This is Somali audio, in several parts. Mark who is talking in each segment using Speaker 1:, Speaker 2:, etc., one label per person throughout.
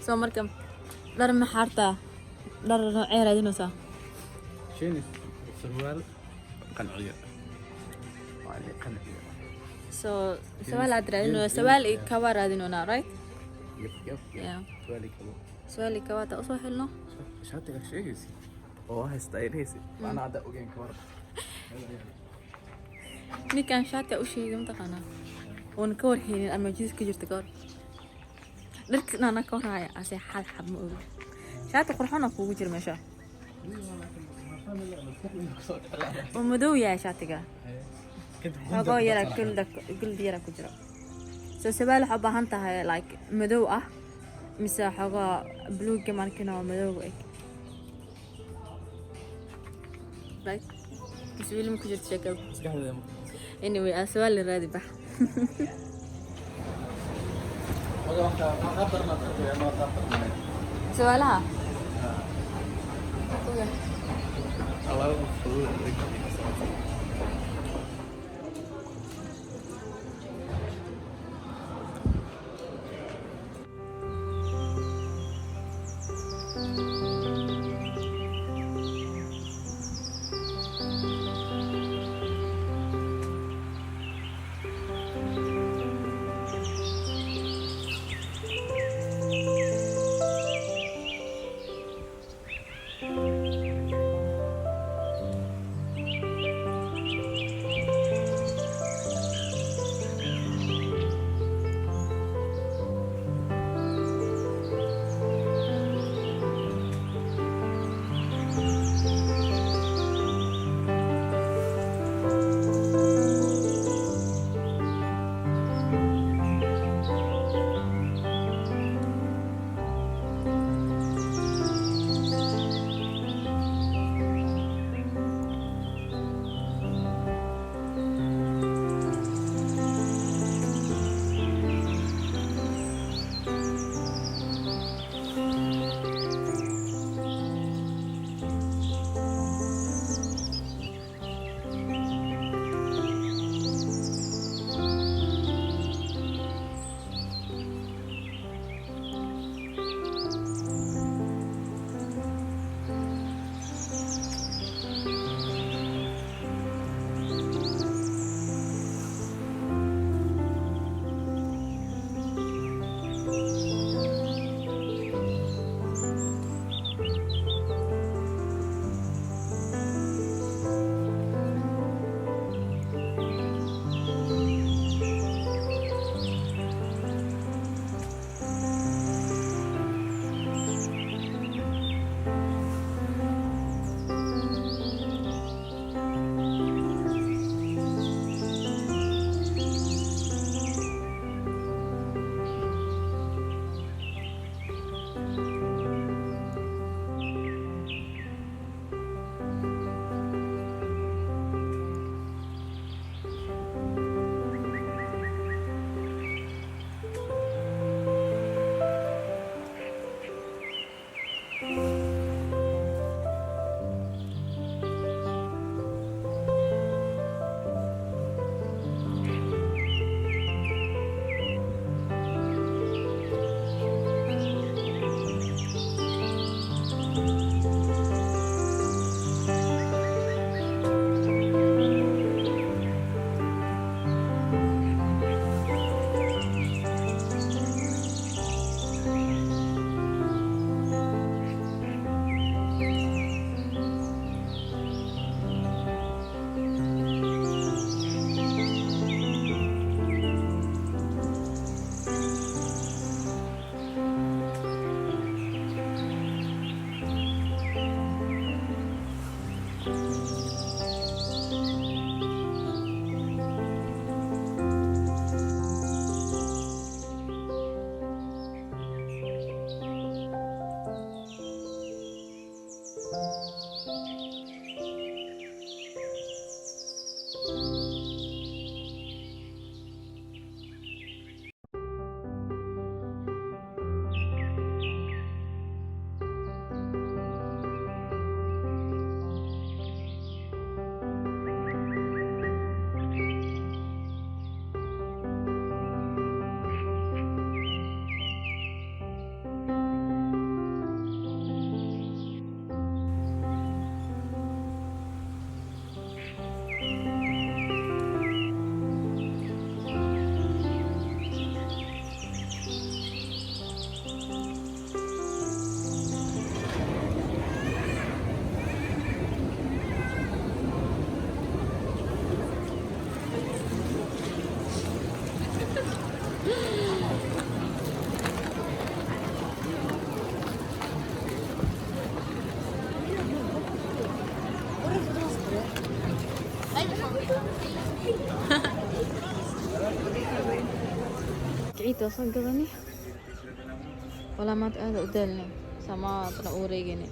Speaker 1: soo marka dhar ma xaartaa dhar noocee raadinaysaa
Speaker 2: شيني سروال قنعية وعليه قنعية
Speaker 1: so sawaal aad raadinaysaa sawaal iyo kaba raadinaysaa right
Speaker 2: يب
Speaker 1: yeah
Speaker 2: سوالي كمان
Speaker 1: sawaal iyo kaba ta usoo helno
Speaker 2: شاتك شيء هيسي والله ستايل هيسي أنا عدا أوجين كبار
Speaker 1: ninkan shaati u sheegay mataqaanaa oon ka warheynin ama jiis ka jirta goor dharkana ana ka warhaya ase xal xab ma ogi shaati qurxoon kuugu jira meesha oo madow yahay shaatiga xogoo yara guld yara ku jira soo sabaal waxa u baahan tahay like madow ah mise xogoo bluega markina oo madow eg right iswiil ma ku jirta sheekada anyway aswal raadi bax سؤالها تصل قضني ولا ما تقدر قدالني سما تنوريجني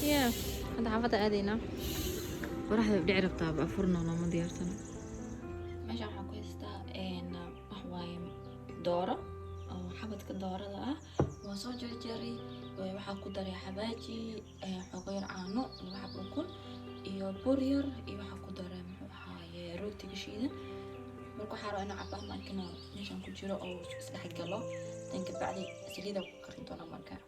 Speaker 1: يا هذا عفت أدينا وراح بعرف طابع فرنا أنا ما ديرتنا ماشي waxaa ku haystaa wax waaye dooro oo xabadka doorada ah waa soo jarjaray waxaa ku daray xabaaji xogo yar caano laba xabo ukun iyo bur yar iyo waxaa ku daray muxuu ahaaye rootiga shiidan marka waxaa rabaa inuu cabaan markana meeshan ku jiro oo isdhex galo tan ka bacdi saliida ku karin doona markaa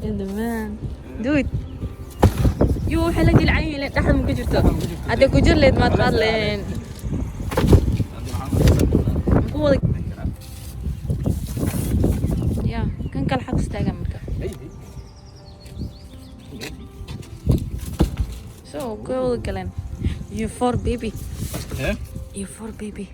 Speaker 1: in the man do it يو حلقي العين اللي تحت من كجرته هذا كجر ليد ما تقالين هو يا كان كل حق استاجمك so go again you for baby you for baby